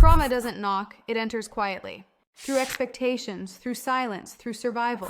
Trauma doesn't knock, it enters quietly. Through expectations, through silence, through survival.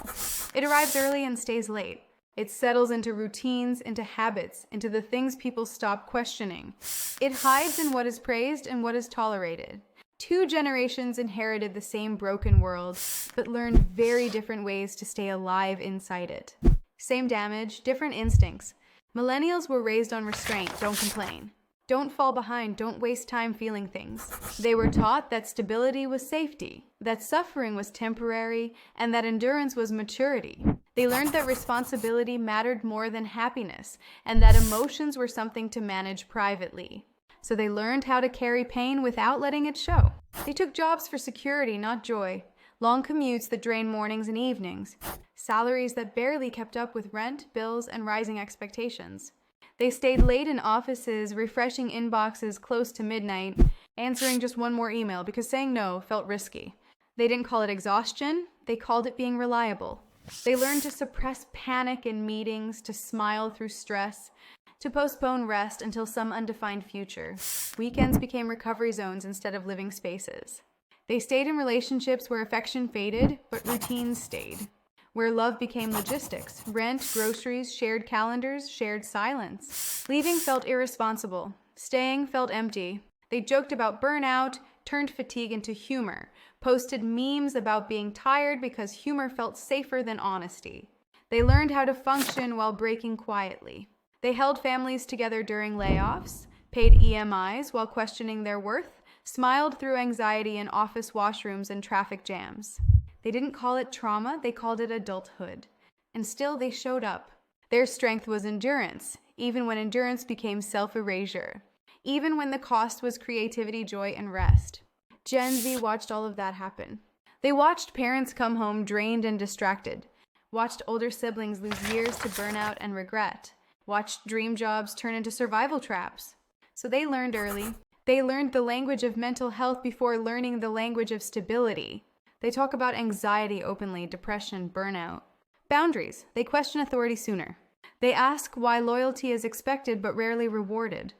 It arrives early and stays late. It settles into routines, into habits, into the things people stop questioning. It hides in what is praised and what is tolerated. Two generations inherited the same broken world, but learned very different ways to stay alive inside it. Same damage, different instincts. Millennials were raised on restraint, don't complain. Don't fall behind, don't waste time feeling things. They were taught that stability was safety, that suffering was temporary, and that endurance was maturity. They learned that responsibility mattered more than happiness, and that emotions were something to manage privately. So they learned how to carry pain without letting it show. They took jobs for security, not joy. Long commutes that drained mornings and evenings. Salaries that barely kept up with rent, bills, and rising expectations. They stayed late in offices, refreshing inboxes close to midnight, answering just one more email because saying no felt risky. They didn't call it exhaustion, they called it being reliable. They learned to suppress panic in meetings, to smile through stress, to postpone rest until some undefined future. Weekends became recovery zones instead of living spaces. They stayed in relationships where affection faded, but routines stayed. Where love became logistics, rent, groceries, shared calendars, shared silence. Leaving felt irresponsible. Staying felt empty. They joked about burnout, turned fatigue into humor, posted memes about being tired because humor felt safer than honesty. They learned how to function while breaking quietly. They held families together during layoffs, paid EMIs while questioning their worth, smiled through anxiety in office washrooms and traffic jams. They didn't call it trauma, they called it adulthood. And still they showed up. Their strength was endurance, even when endurance became self-erasure. Even when the cost was creativity, joy, and rest. Gen Z watched all of that happen. They watched parents come home drained and distracted. Watched older siblings lose years to burnout and regret. Watched dream jobs turn into survival traps. So they learned early. They learned the language of mental health before learning the language of stability. They talk about anxiety openly, depression, burnout. Boundaries. They question authority sooner. They ask why loyalty is expected but rarely rewarded.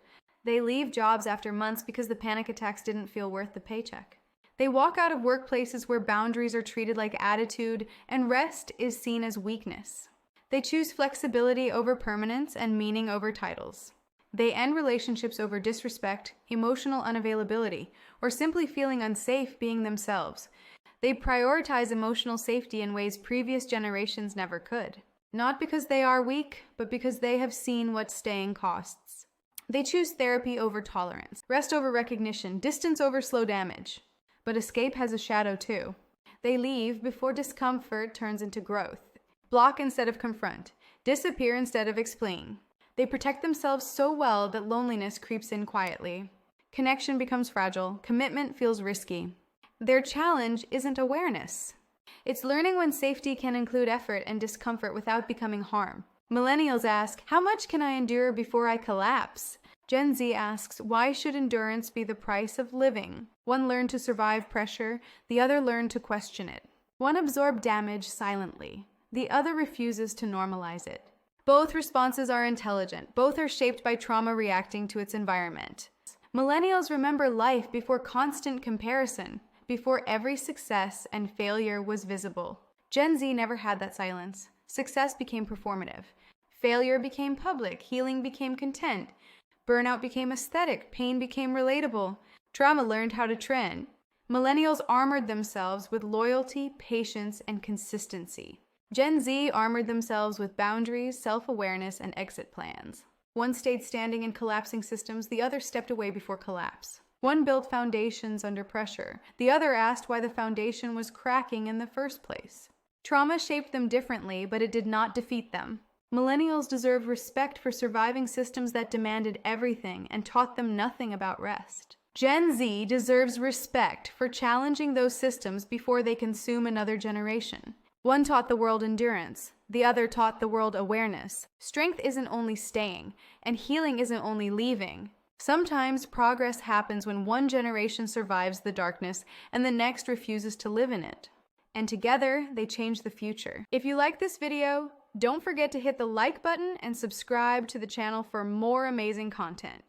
They leave jobs after months because the panic attacks didn't feel worth the paycheck. They walk out of workplaces where boundaries are treated like attitude and rest is seen as weakness. They choose flexibility over permanence and meaning over titles. They end relationships over disrespect, emotional unavailability, or simply feeling unsafe being themselves. They prioritize emotional safety in ways previous generations never could. Not because they are weak, but because they have seen what staying costs. They choose therapy over tolerance, rest over recognition, distance over slow damage. But escape has a shadow too. They leave before discomfort turns into growth. Block instead of confront. Disappear instead of explain. They protect themselves so well that loneliness creeps in quietly. Connection becomes fragile. Commitment feels risky. Their challenge isn't awareness. It's learning when safety can include effort and discomfort without becoming harm. Millennials ask, how much can I endure before I collapse? Gen Z asks, why should endurance be the price of living? One learned to survive pressure, the other learned to question it. One absorbed damage silently, the other refuses to normalize it. Both responses are intelligent, both are shaped by trauma reacting to its environment. Millennials remember life before constant comparison, before every success and failure was visible. Gen Z never had that silence. Success became performative. Failure became public. Healing became content. Burnout became aesthetic. Pain became relatable. Trauma learned how to trend. Millennials armored themselves with loyalty, patience, and consistency. Gen Z armored themselves with boundaries, self-awareness, and exit plans. One stayed standing in collapsing systems, the other stepped away before collapse. One built foundations under pressure. The other asked why the foundation was cracking in the first place. Trauma shaped them differently, but it did not defeat them. Millennials deserve respect for surviving systems that demanded everything and taught them nothing about rest. Gen Z deserves respect for challenging those systems before they consume another generation. One taught the world endurance. The other taught the world awareness. Strength isn't only staying, and healing isn't only leaving. Sometimes progress happens when one generation survives the darkness and the next refuses to live in it. And together, they change the future. If you like this video, don't forget to hit the like button and subscribe to the channel for more amazing content.